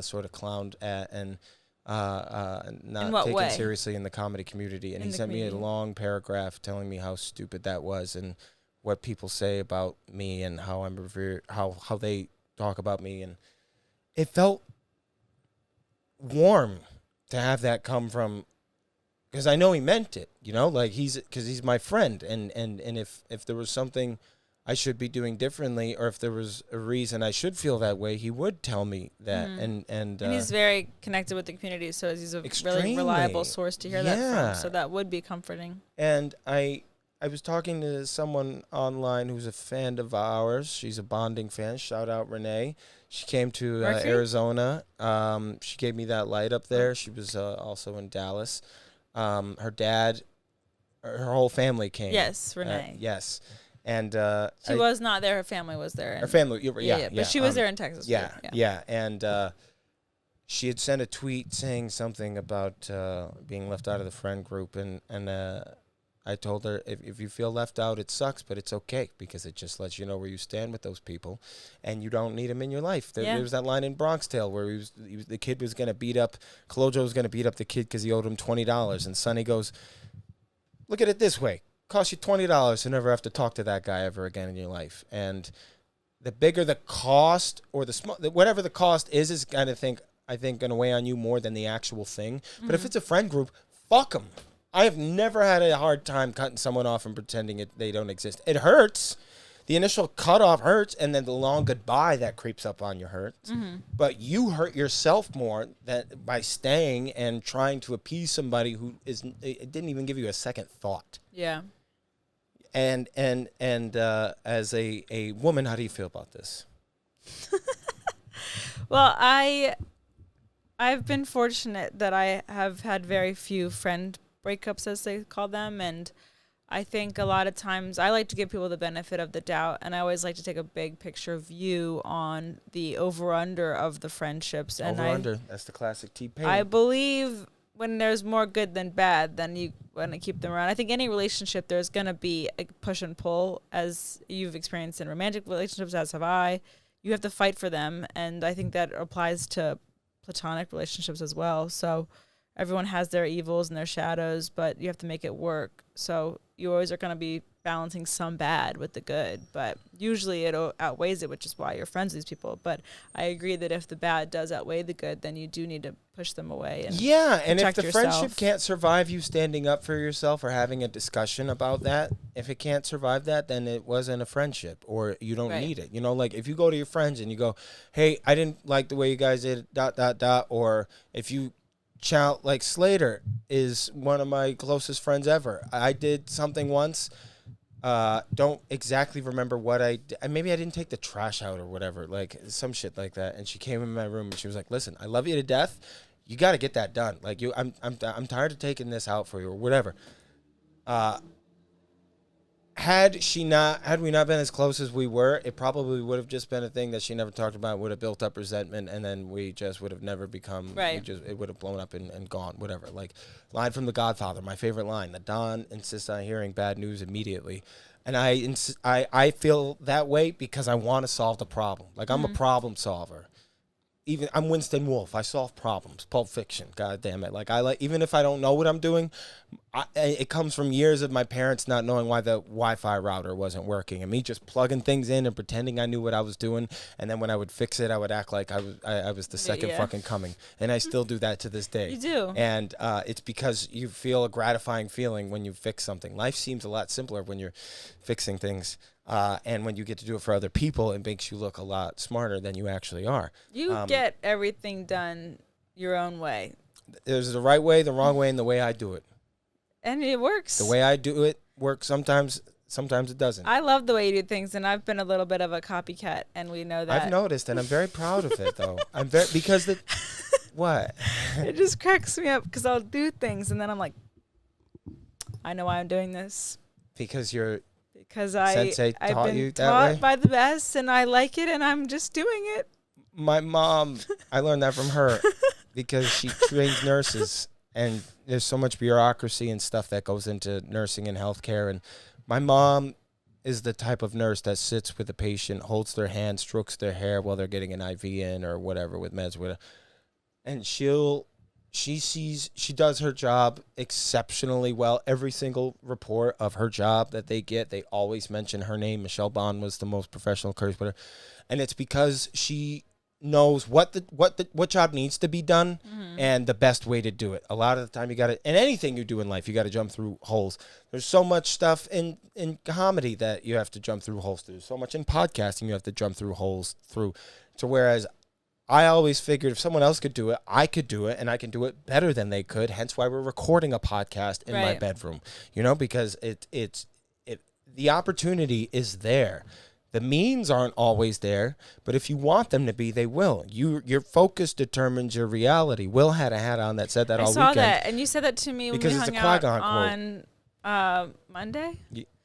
sort of clowned at and not taken seriously in the comedy community. And he sent me a long paragraph telling me how stupid that was and what people say about me and how I'm revered, how they talk about me. And it felt warm to have that come from, because I know he meant it, like because he's my friend. And if there was something I should be doing differently, or if there was a reason I should feel that way, he would tell me that. Mm-hmm. And he's very connected with the community, so he's a really reliable source to hear that from. So that would be comforting. And I was talking to someone online who's a fan of ours. She's a bonding fan. Shout out Renee. She came to Arizona. She gave me that light up there. She was also in Dallas. Her dad, her whole family came. Yes, Renee. Yes. And she was not there. Her family was there. Her family, yeah. But she was there in Texas. Yeah. And she had sent a tweet saying something about being left out of the friend group, and I told her, if you feel left out, it sucks, but it's okay, because it just lets you know where you stand with those people, and you don't need them in your life. There was that line in Bronx Tale where the kid was going to beat up, Kalojo was going to beat up the kid because he owed him $20, and Sonny goes, look at it this way. Cost you $20 to never have to talk to that guy ever again in your life. And the bigger the cost, or whatever the cost is kind of I think going to weigh on you more than the actual thing. Mm-hmm. But if it's a friend group, fuck them. I have never had a hard time cutting someone off and pretending they don't exist. It hurts. The initial cutoff hurts, and then the long goodbye that creeps up on you hurts. Mm-hmm. But you hurt yourself more by staying and trying to appease somebody who it didn't even give you a second thought. Yeah. And as a woman, how do you feel about this? Well, I've been fortunate that I have had very few friend breakups, as they call them, and I think a lot of times I like to give people the benefit of the doubt, and I always like to take a big picture view on the over-under of the friendships. And over-under, that's the classic T-Pain. I believe when there's more good than bad, then you want to keep them around. I think any relationship, there's going to be a push and pull, as you've experienced in romantic relationships, as have I. You have to fight for them, and I think that applies to platonic relationships as well. So everyone has their evils and their shadows, but you have to make it work. So you always are going to be balancing some bad with the good, but usually it outweighs it, which is why you're friends with these people. But I agree that if the bad does outweigh the good, then you do need to push them away. And and if the friendship can't survive you standing up for yourself or having a discussion about that, if it can't survive that, then it wasn't a friendship, or you don't need it. Like if you go to your friends and you go, hey, I didn't like the way you guys did ... or if you like Slater is one of my closest friends ever. I did something once. Don't exactly remember what I did. Maybe I didn't take the trash out or whatever, like some shit like that. And she came in my room and she was like, "Listen, I love you to death. You got to get that done. Like I'm tired of taking this out for you or whatever." Had we not been as close as we were, it probably would have just been a thing that she never talked about, would have built up resentment, and then we just would have never become, it would have blown up and gone, whatever. Like, line from The Godfather, my favorite line, that Don insists on hearing bad news immediately. And I feel that way because I want to solve the problem. Like, I'm a problem solver. I'm Winston Wolfe. I solve problems. Pulp Fiction. God damn it. Even if I don't know what I'm doing, it comes from years of my parents not knowing why the Wi-Fi router wasn't working, and me just plugging things in and pretending I knew what I was doing. And then when I would fix it, I would act like I was the second fucking coming. And I still do that to this day. You do. And it's because you feel a gratifying feeling when you fix something. Life seems a lot simpler when you're fixing things. And when you get to do it for other people, it makes you look a lot smarter than you actually are. You get everything done your own way. There's the right way, the wrong way, and the way I do it. And it works. The way I do it works sometimes sometimes it doesn't. I love the way you do things, and I've been a little bit of a copycat, and we know that. I've noticed, and I'm very proud of it, though. Because what? It just cracks me up because I'll do things, and then I'm like, I know why I'm doing this. Because your Sensei I've taught been you that way? by the best, and I like it, and I'm just doing it. My mom, I learned that from her because she trains nurses, and there's so much bureaucracy and stuff that goes into nursing and healthcare. And my mom is the type of nurse that sits with a patient, holds their hand, strokes their hair while they're getting an IV in or whatever with meds, and she does her job exceptionally well. Every single report of her job that they get, they always mention her name. Michelle Bond was the most professional course putter, and it's because she knows what job needs to be done and the best way to do it. A lot of the time, you got to, and anything you do in life, you got to jump through holes. There's so much stuff in comedy that you have to jump through holes through. So much in podcasting you have to jump through holes through. So whereas I always figured if someone else could do it, I could do it, and I can do it better than they could. Hence why we're recording a podcast in my bedroom, because the opportunity is there. The means aren't always there, but if you want them to be, they will. Your focus determines your reality. Will had a hat on that said that all weekend. I saw that, and you said that to me when we hung out on Monday.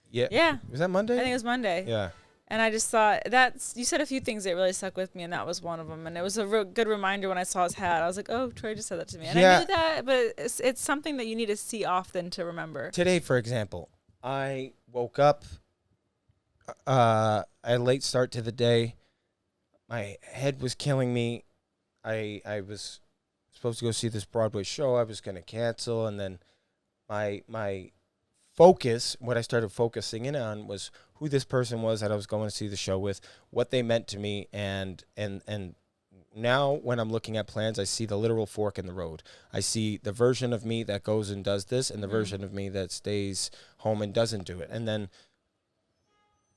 Yeah. Yeah. Was that Monday? I think it was Monday. Yeah. And I just thought you said a few things that really stuck with me, and that was one of them. And it was a real good reminder when I saw his hat. I was like, oh, Troy just said that to me. And I knew that, but it's something that you need to see often to remember. Today, for example, I woke up. I had a late start to the day. My head was killing me. I was supposed to go see this Broadway show. I was going to cancel, and then my focus, what I started focusing in on was who this person was that I was going to see the show with, what they meant to me, and now when I'm looking at plans, I see the literal fork in the road. I see the version of me that goes and does this, and the version of me that stays home and doesn't do it. And then,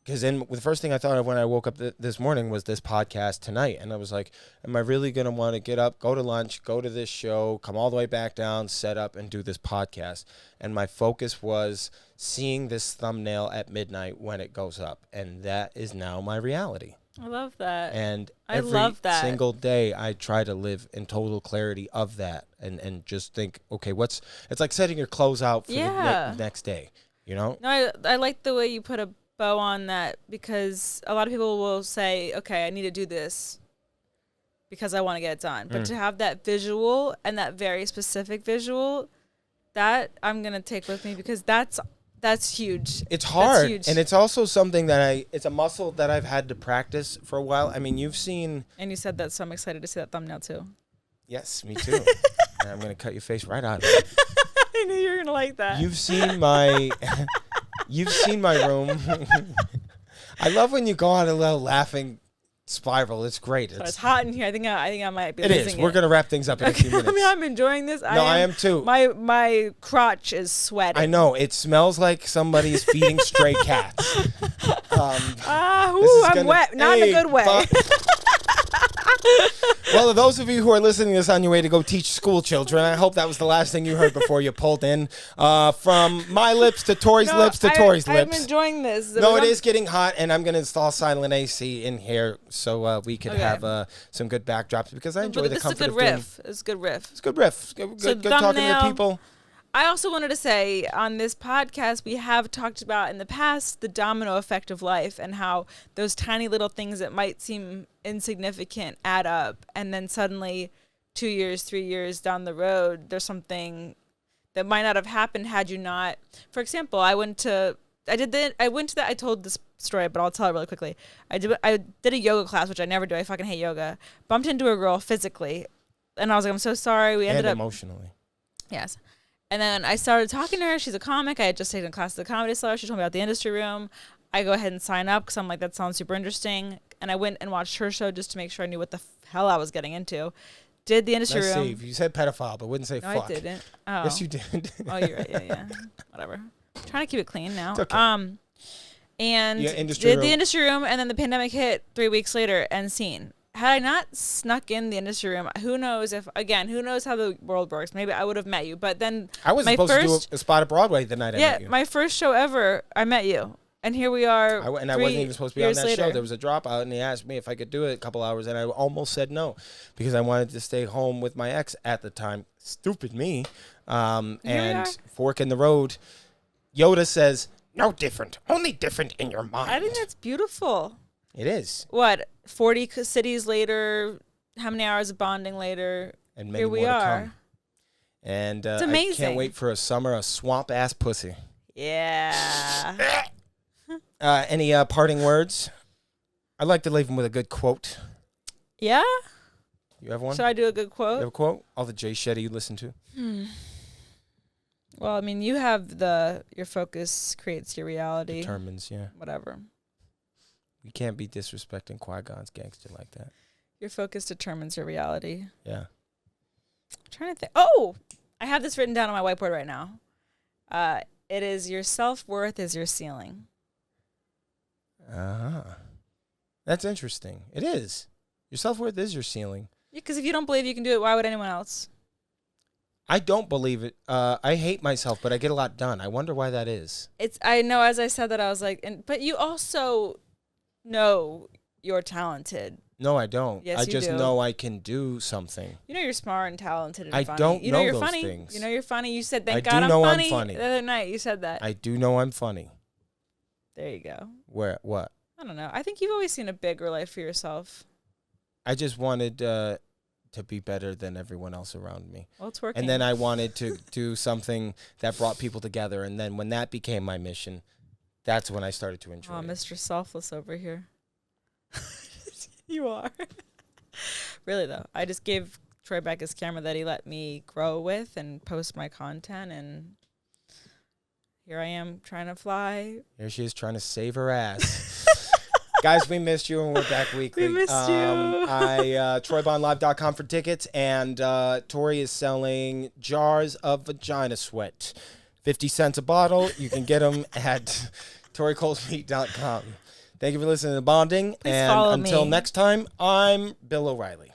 because then the first thing I thought of when I woke up this morning was this podcast tonight. And I was like, am I really going to want to get up, go to lunch, go to this show, come all the way back down, set up, and do this podcast? And my focus was seeing this thumbnail at midnight when it goes up. And that is now my reality. I love that. And I love that. Single day, I try to live in total clarity of that and just think, okay, it's like setting your clothes out for the next day, No, I like the way you put a bow on that, because a lot of people will say, okay, I need to do this because I want to get it done. But to have that visual, and that very specific visual, that I'm going to take with me, because that's huge. It's hard. That's huge. And it's also something that it's a muscle that I've had to practice for a while. I mean, you've seen. And you said that, so I'm excited to see that thumbnail too. Yes, me too. And I'm going to cut your face right out of it. I knew you were going to like that. You've seen my room. I love when you go on a little laughing spiral. It's great. It's hot in here. I think I might be. It is. We're gonna wrap things up in a few minutes. I mean, I'm enjoying this. I am too. My crotch is sweating. I know. It smells like somebody's feeding stray cats. I'm wet. Not in a good way. Well, those of you who are listening to this on your way to go teach school children, I hope that was the last thing you heard before you pulled in. From my lips to Tori's lips to Tori's lips. I'm enjoying this. No, it is getting hot, and I'm going to install silent AC in here so we could have some good backdrops, because I enjoy the comfort of doing. It's a good riff. It's a good riff. Good talking to people. I also wanted to say, on this podcast, we have talked about in the past the domino effect of life, and how those tiny little things that might seem insignificant add up. And then suddenly 2 years, 3 years down the road, there's something that might not have happened had you not. For example, I told this story, but I'll tell it really quickly. I did a yoga class, which I never do. I fucking hate yoga. Bumped into a girl physically, and I was like, I'm so sorry. We ended up emotionally. Yes. And then I started talking to her. She's a comic. I had just taken a class at the Comedy Cellar. She told me about the industry room. I go ahead and sign up because I'm like, that sounds super interesting. And I went and watched her show just to make sure I knew what the hell I was getting into. Did the industry room. Save. You said pedophile, but wouldn't say fuck. I didn't. Oh. Yes, you did. Oh, you're right. Yeah. Whatever. I'm trying to keep it clean now. It's okay. And the industry room, and then the pandemic hit 3 weeks later, and scene. Had I not snuck in the industry room, who knows how the world works. Maybe I would have met you. But then I was supposed to do a spot at Broadway the night I met you. My first show ever, I met you. And here we are. I wasn't even supposed to be on that later. show. There was a dropout, and he asked me if I could do it a couple hours, and I almost said no because I wanted to stay home with my ex at the time. Stupid me. And fork in the road. Yoda says, no different, only different in your mind. I think that's beautiful. It is. What, 40 cities later, how many hours of bonding later, and many here we more to are. come. And it's I amazing. can't wait for a summer of swamp-ass pussy. Yeah. Any parting words? I'd like to leave them with a good quote. Yeah? You have one? Should I do a good quote? You have a quote? All the Jay Shetty you listen to? Well, I mean, you have your focus creates your reality. Determines, yeah. Whatever. You can't be disrespecting Qui-Gon's gangster like that. Your focus determines your reality. Yeah. I'm trying to think. Oh, I have this written down on my whiteboard right now. It is your self-worth is your ceiling. That's interesting. It is. Your self-worth is your ceiling. Because if you don't believe you can do it, why would anyone else? I don't believe it. I hate myself, but I get a lot done. I wonder why that is. I know as I said that, I was like, but you also know you're talented. No, I don't. Yes, I you just do. know I can do something. You know you're smart and talented and I funny. don't you know know you're those funny. things. You know you're funny. You said, thank I God do know I'm funny. funny. The other night you said that. I do know I'm funny. There you go. Where? What? I don't know. I think you've always seen a bigger life for yourself. I just wanted to be better than everyone else around me. Well, it's working. And then I wanted to do something that brought people together. And then when that became my mission, that's when I started to enjoy it. Mr. Selfless over here. You are. Really, though. I just gave Troy back his camera that he let me grow with and post my content. And here I am trying to fly. Here she is trying to save her ass. Guys, we missed you, and we're back weekly. We missed you. TroyBondLive.com for tickets, and Torey is selling jars of vagina sweat. 50 cents a bottle. You can get them at ToreyColesMeat.com. Thank you for listening to Bonding, Please and follow until me. next time, I'm Bill O'Reilly.